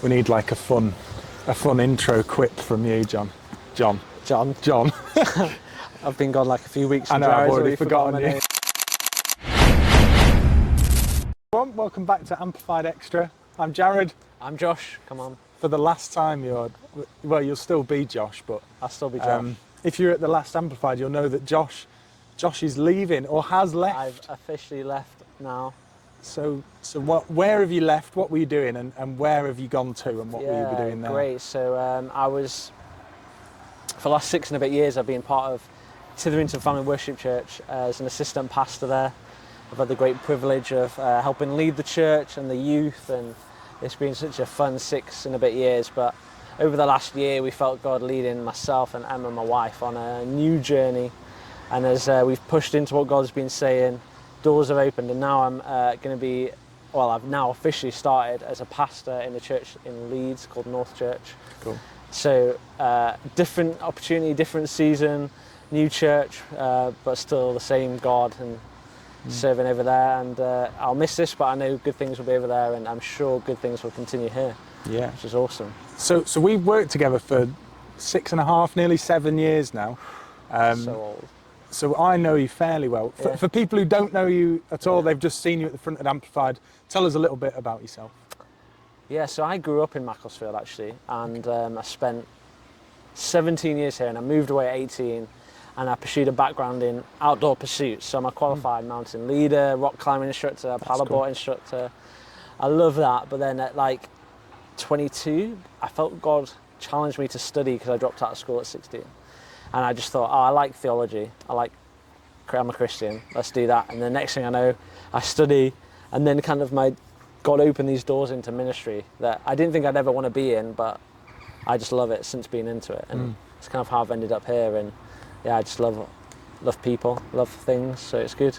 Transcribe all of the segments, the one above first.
We need like a fun intro quip from you, John. John. I've been gone like a few weeks. I know, I've already forgotten you. Welcome back to Amplified Extra. I'm Jared. I'm Josh. Come on. For the last time, you'll still be Josh, but I'll still be Josh. If you're at the last Amplified, you'll know that Josh is leaving or has left. I've officially left now. So where have you left? What were you doing, and where have you gone to, and what will you be doing there? Great. So I was, for the last 6 and a bit years, I've been part of Titherington Family Worship Church as an assistant pastor there. I've had the great privilege of helping lead the church and the youth, and it's been such a fun 6 and a bit years. But over the last year, we felt God leading myself and Emma, my wife, on a new journey. And as we've pushed into what God's been saying, doors have opened, and now I'm I've now officially started as a pastor in a church in Leeds called North Church. Cool. So different opportunity, different season, new church, but still the same God and serving over there. And I'll miss this, but I know good things will be over there, and I'm sure good things will continue here. Yeah, which is awesome. So we've worked together for 6.5, nearly 7 years now. So old. So I know you fairly well. For people who don't know you at all, they've just seen you at the front of Amplified. Tell us a little bit about yourself. Yeah, so I grew up in Macclesfield actually, and I spent 17 years here, and I moved away at 18, and I pursued a background in outdoor pursuits. So I'm a qualified mountain leader, rock climbing instructor, paddleboard instructor. I love that, but then at like 22, I felt God challenged me to study because I dropped out of school at 16. And I just thought, I like theology. I'm a Christian, let's do that. And the next thing I know, I study, and then kind of God opened these doors into ministry that I didn't think I'd ever want to be in, but I just love it since being into it. And it's kind of how I've ended up here. And yeah, I just love people, love things, so it's good.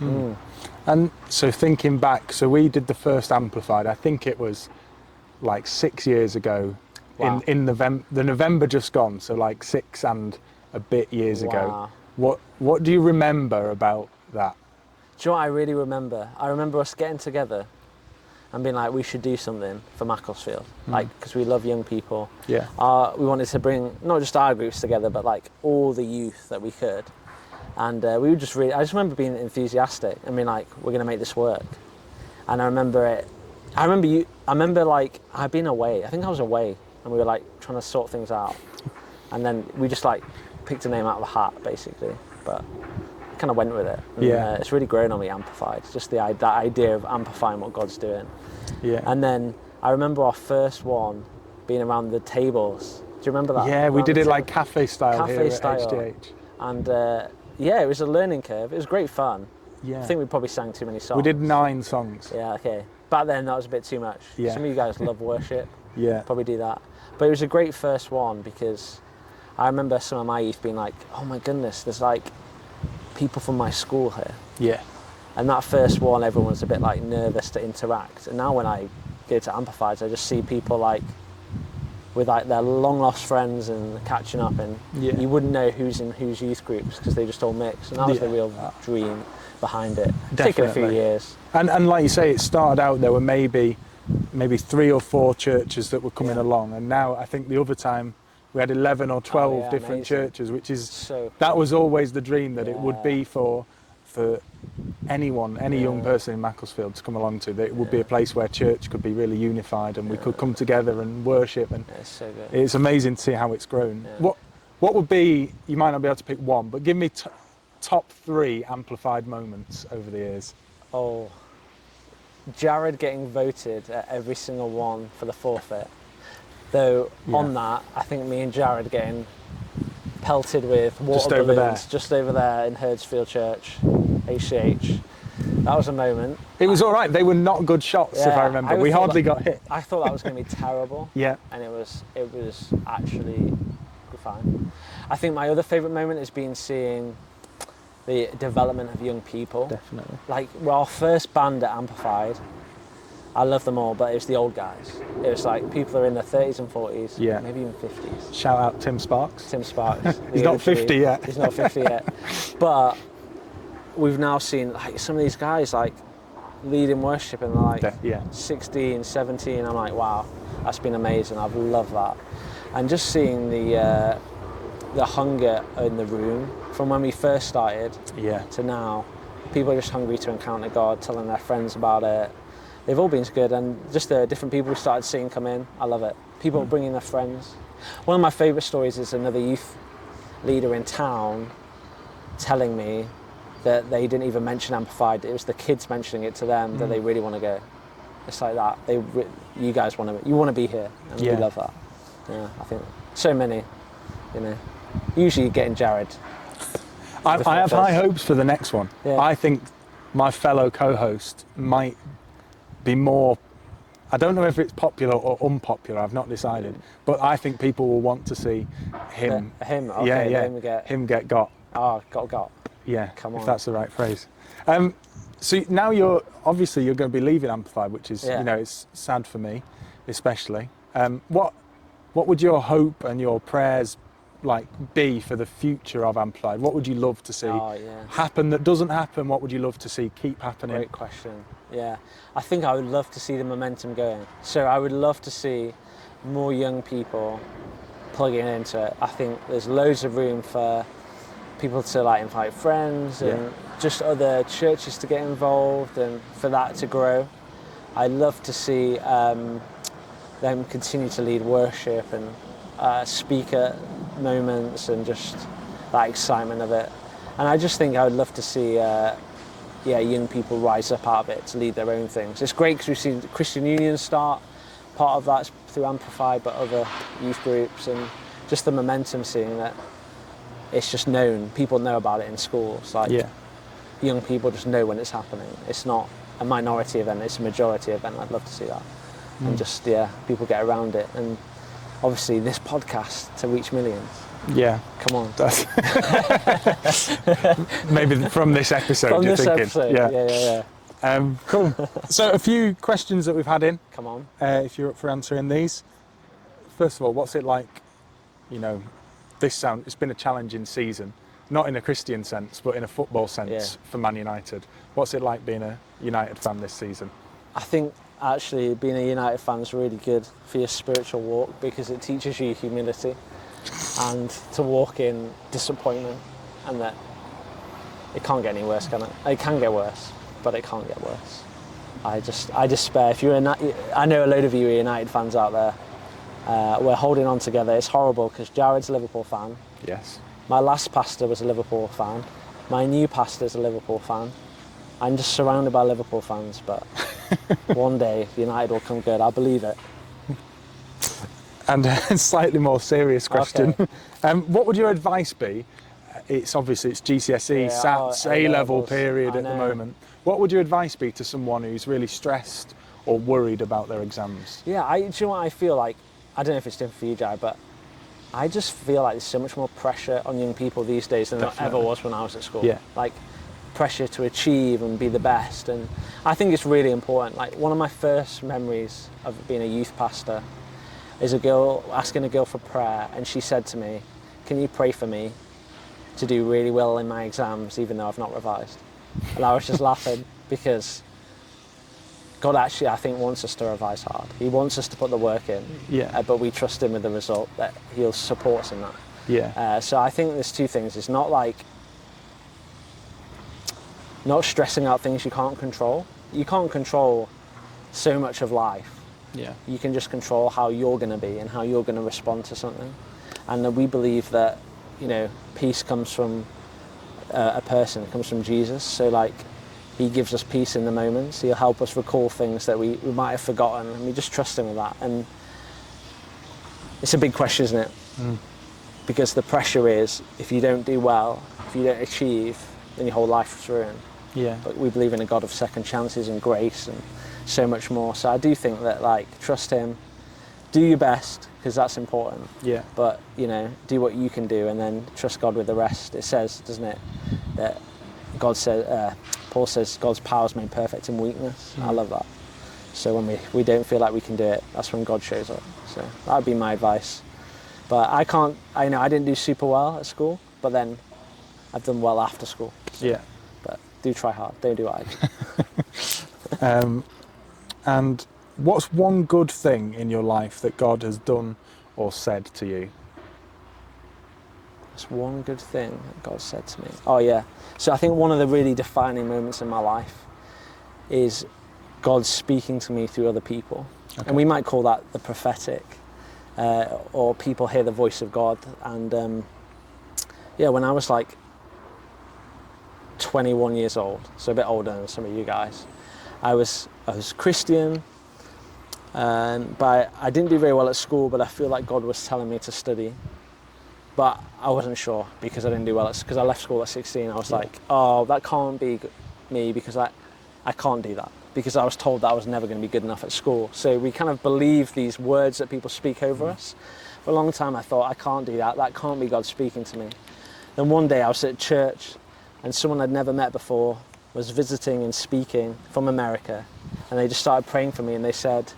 And so thinking back, so we did the first Amplified, I think it was like 6 years ago. Wow. In November just gone, so like 6 and a bit years ago. What do you remember about that? Do you know what I really remember? I remember us getting together and being like, we should do something for Macclesfield, because we love young people. Yeah. We wanted to bring not just our groups together, but like all the youth that we could. And we were just I just remember being enthusiastic and being like, we're going to make this work. And I remember it. I remember like I'd been away. I think I was away. And we were like trying to sort things out, and then we just like picked a name out of a hat basically, but kind of went with it. And, it's really grown on me. Amplified, just that idea of amplifying what God's doing. Yeah. And then I remember our first one being around the tables. Do you remember that? Yeah, we did it like cafe style here at HDH. And it was a learning curve. It was great fun. Yeah. I think we probably sang too many songs. We did 9 songs. Yeah. Okay. Back then that was a bit too much. Yeah. Some of you guys love worship. Yeah. Probably do that. But it was a great first one because I remember some of my youth being like, oh my goodness, there's like people from my school here. Yeah. And that first one, everyone's a bit like nervous to interact. And now when I go to Amplified, I just see people like with like their long lost friends and catching up, and you wouldn't know who's in whose youth groups because they just all mix. And that was the real dream behind it. It's taken a few years. And like you say, it started out, there were maybe 3 or 4 churches that were coming along, and now I think the other time we had 11 or 12 different churches, which is that was always the dream, that it would be for anyone, any young person in Macclesfield to come along to, that it would be a place where church could be really unified and we could come together and worship, and it's so good. It's amazing to see how it's grown. What would be, you might not be able to pick one, but give me top 3 Amplified moments over the years. Jared getting voted at every single one for the forfeit. Though on that, I think me and Jared getting pelted with water balloons just over there in Herdsfield Church, HCH. That was a moment. It was all right. They were not good shots, if I remember. We hardly got hit. I thought that was going to be terrible. Yeah. And it was actually fine. I think my other favourite moment has been seeing the development of young people. Definitely. Like, we're our first band at Amplified. I love them all, but it was the old guys. It was like people are in their 30s and 40s, maybe even 50s. Shout out Tim Sparks. Tim Sparks. He's not 50 yet. He's not 50 yet. But we've now seen like some of these guys like leading worship and they're like Yeah. 16, 17. I'm like, wow, that's been amazing. I've loved that. And just seeing the hunger in the room from when we first started to now. People are just hungry to encounter God, telling their friends about it. They've all been good, and just the different people we started seeing come in, I love it. People bringing their friends. One of my favourite stories is another youth leader in town telling me that they didn't even mention Amplified. It was the kids mentioning it to them that they really want to go. It's like that. You guys want to be here, and we love that. Yeah, I think so many, Usually getting Jared. I have high hopes for the next one. Yeah. I think my fellow co-host might be more, I don't know if it's popular or unpopular, I've not decided, but I think people will want to see him. Him, okay. Him get got. Oh, got. Yeah, come on. If that's the right phrase. So now you're going to be leaving Amplified, which is, it's sad for me, especially. What would your hope and your prayers be for the future of Amplified? What would you love to see happen that doesn't happen? What would you love to see keep happening? Great question. Yeah, I think I would love to see the momentum going. So I would love to see more young people plugging into it. I think there's loads of room for people to invite friends and just other churches to get involved and for that to grow. I'd love to see them continue to lead worship and speak at moments and just that excitement of it. And I just think I would love to see young people rise up out of it to lead their own things. It's great because we've seen the Christian Union start. Part of that's through Amplified, but other youth groups, and just the momentum, seeing that it's just known. People know about it in schools. Young people just know when it's happening. It's not a minority event, it's a majority event. I'd love to see that. And just, people get around it. And obviously this podcast to reach millions. Yeah. Come on. Maybe from this episode, from you're this thinking. Episode. Yeah. Cool. So a few questions that we've had in. Come on. If you're up for answering these. First of all, what's it like, it's been a challenging season, not in a Christian sense, but in a football sense for Man United. What's it like being a United fan this season? I think actually being a United fan is really good for your spiritual walk because it teaches you humility and to walk in disappointment, and that it can't get any worse, can it? It can get worse, but it can't get worse. I despair. If you're I know a load of you are United fans out there. We're holding on together. It's horrible because Jared's a Liverpool fan. Yes. My last pastor was a Liverpool fan. My new pastor's a Liverpool fan. I'm just surrounded by Liverpool fans, but one day United will come good. I believe it. And a slightly more serious question. Okay. What would your advice be? It's GCSE, SATs, A-level period at the moment. What would your advice be to someone who's really stressed or worried about their exams? Yeah, do you know what I feel like? I don't know if it's different for you, Jared, but I just feel like there's so much more pressure on young people these days than there ever was when I was at school. Yeah. Pressure to achieve and be the best, and I think it's really important. One of my first memories of being a youth pastor is a girl asking a girl for prayer, and she said to me, "Can you pray for me to do really well in my exams even though I've not revised?" And I was just laughing because God actually, I think, wants us to revise hard. He wants us to put the work in, but we trust him with the result, that he'll support us in that. Yeah. So I think there's two things. It's not stressing out things you can't control. You can't control so much of life. Yeah. You can just control how you're going to be and how you're going to respond to something. And we believe that, peace comes from a person. It comes from Jesus. So he gives us peace in the moments. He'll help us recall things that we might have forgotten, and we just trust him with that. And it's a big question, isn't it? Because the pressure is, if you don't do well, if you don't achieve, then your whole life is ruined. Yeah. But we believe in a God of second chances and grace and so much more. So I do think that trust him, do your best, because that's important. Yeah. But do what you can do, and then trust God with the rest. It says, doesn't it, that Paul says God's power is made perfect in weakness. I love that. So when we don't feel like we can do it, that's when God shows up. So that would be my advice. But I didn't do super well at school, but then I've done well after school. So, yeah. But do try hard. Don't do what I do. And what's one good thing in your life that God has done or said to you? That's one good thing that God said to me. Oh yeah. So I think one of the really defining moments in my life is God speaking to me through other people. Okay. And we might call that the prophetic, or people hear the voice of God. And when I was like 21 years old, so a bit older than some of you guys, I was Christian, but I didn't do very well at school, but I feel like God was telling me to study. But I wasn't sure because I didn't do well because I left school at 16. I was like, oh, that can't be me because I can't do that, because I was told that I was never going to be good enough at school. So we kind of believe these words that people speak over us. For a long time I thought, I can't do that. That can't be God speaking to me. Then one day I was at church and someone I'd never met before was visiting and speaking from America, and they just started praying for me, and they said,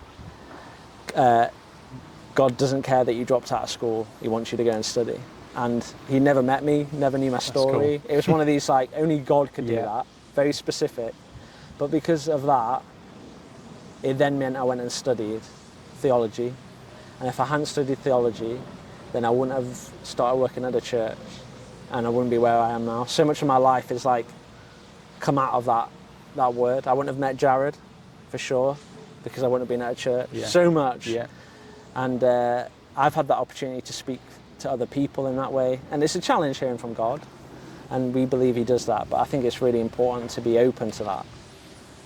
God doesn't care that you dropped out of school. He wants you to go and study. And he never met me, never knew my story. Cool. It was one of these, like, only God could do that, very specific. But because of that, it then meant I went and studied theology. And if I hadn't studied theology, then I wouldn't have started working at a church, and I wouldn't be where I am now. So much of my life is like come out of that word. I wouldn't have met Jared, for sure, because I wouldn't have been at a church. Yeah. So much. Yeah. And I've had that opportunity to speak to other people in that way. And it's a challenge hearing from God, and we believe he does that. But I think it's really important to be open to that.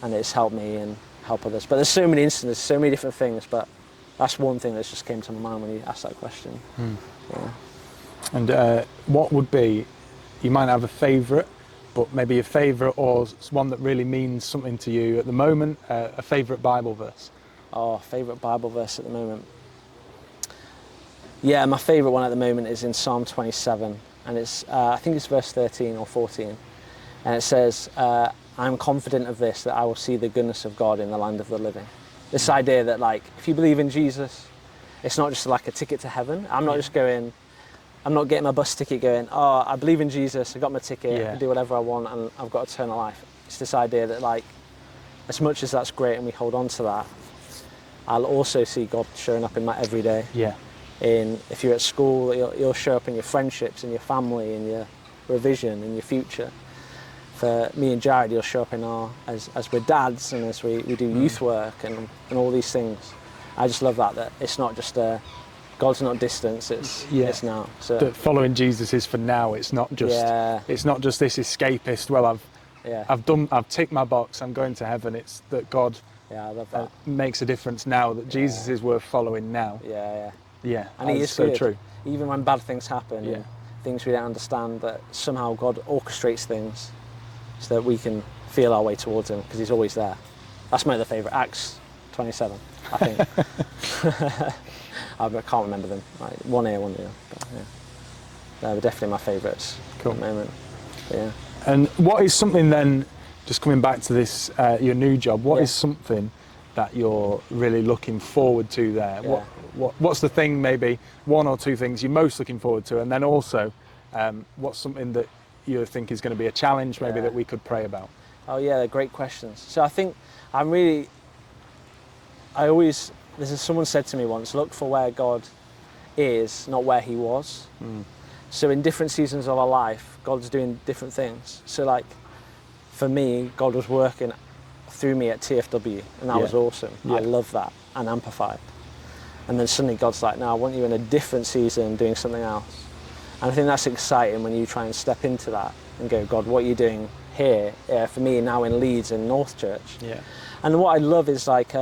And it's helped me and help others. But there's so many instances, so many different things, but that's one thing that just came to my mind when you asked that question. Yeah. And what would be, you might have a favourite, but maybe a favourite or one that really means something to you at the moment, a favourite Bible verse? Oh, favourite Bible verse at the moment. Yeah, my favourite one at the moment is in Psalm 27, and it's I think it's verse 13 or 14, and it says, I'm confident of this, that I will see the goodness of God in the land of the living. This idea that, like, if you believe in Jesus, it's not just like a ticket to heaven. I'm not just going, I'm not getting my bus ticket going, oh, I believe in Jesus, I got my ticket, I can do whatever I want, and I've got eternal life. It's this idea that, like, as much as that's great and we hold on to that, I'll also see God showing up in my everyday. Yeah. If you're at school, he'll show up in your friendships, in your family, in your revision, in your future. For me and Jared, he'll show up in as we're dads and as we do youth work and all these things. I just love that it's not just God's not distance, it's now. So that following Jesus is for now. It's not just it's not just this escapist. Well, I've ticked my box. I'm going to heaven. It's that God I love that. Makes a difference now. That Jesus is worth following now. Yeah, and he is so good. True. Even when bad things happen, and things we don't understand, that somehow God orchestrates things so that we can feel our way towards him, because he's always there. That's my other favourite, Acts 27, I think. I can't remember them, like one here, but they're definitely my favourites at the moment. But, yeah. And what is something then, just coming back to this, your new job, what is something that you're really looking forward to there? What's the thing, maybe one or two things you're most looking forward to, and then also what's something that you think is going to be a challenge maybe that we could pray about? Oh yeah, they're great questions. So I think someone said to me once, look for where God is, not where he was. So in different seasons of our life, God's doing different things. So like for me, God was working through me at TFW, and that was awesome. I love that, and Amplified. And then suddenly God's like, no, I want you in a different season doing something else. And I think that's exciting when you try and step into that and go, God, what are you doing here? For me now in Leeds in North Church. Yeah. And what I love is like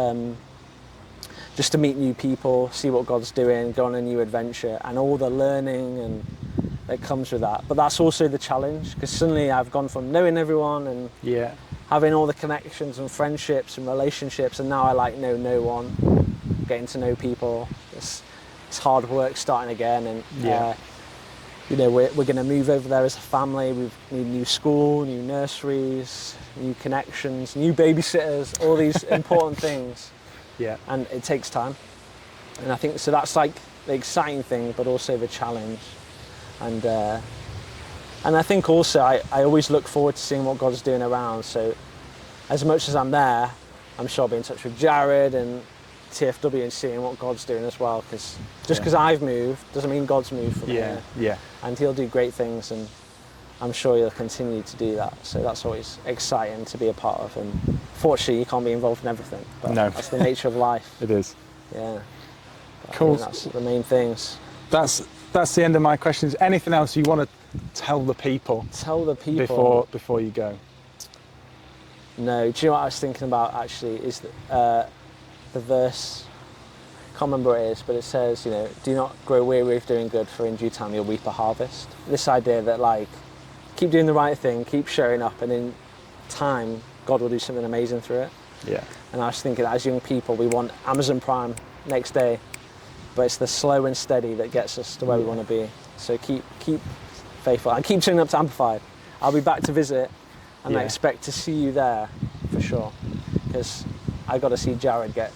just to meet new people, see what God's doing, go on a new adventure, and all the learning and that comes with that. But that's also the challenge, because suddenly I've gone from knowing everyone and having all the connections and friendships and relationships, and now I like know no one, getting to know people. It's hard work starting again, and we're going to move over there as a family. We need new school, new nurseries, new connections, new babysitters, all these important things. Yeah. And it takes time. And I think, so that's like the exciting thing, but also the challenge. And I think also I always look forward to seeing what God's doing around. So as much as I'm there, I'm sure I'll be in touch with Jared and TFW and seeing what God's doing as well, because just because I've moved doesn't mean God's moved from here. And he'll do great things, and I'm sure he'll continue to do that. So that's always exciting to be a part of, and fortunately you can't be involved in everything, but that's the nature of life. It is. Yeah. But cool. that's the main things. That's the end of my questions. Anything else you want to tell the people? Tell the people before you go? No. Do you know what I was thinking about actually is the verse, I can't remember what it is, but it says, you know, do not grow weary of doing good, for in due time you'll reap a harvest. This idea that, like, keep doing the right thing, keep showing up, and in time God will do something amazing through it. Yeah. And I was thinking that as young people we want Amazon Prime next day, but it's the slow and steady that gets us to where we want to be. So keep faithful and keep turning up to Amplified. I'll be back to visit, and I expect to see you there for sure, because I got to see Jared get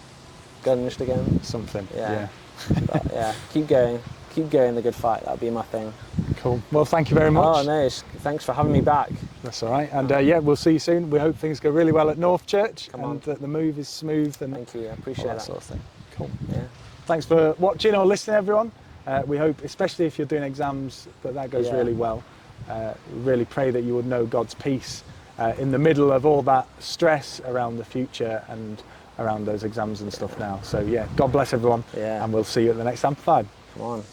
gunged again. Something. But yeah, keep going the good fight. That'll be my thing. Cool. Well, thank you very much. Oh no, thanks for having me back. That's all right. And we'll see you soon. We hope things go really well at North Church, and that the move is smooth. And thank you. I appreciate that sort of thing. Cool. Yeah. Thanks for watching or listening, everyone. We hope, especially if you're doing exams, that goes really well. Really pray that you would know God's peace in the middle of all that stress around the future and around those exams and stuff now. So God bless everyone, and we'll see you at the next Amplified. Come on.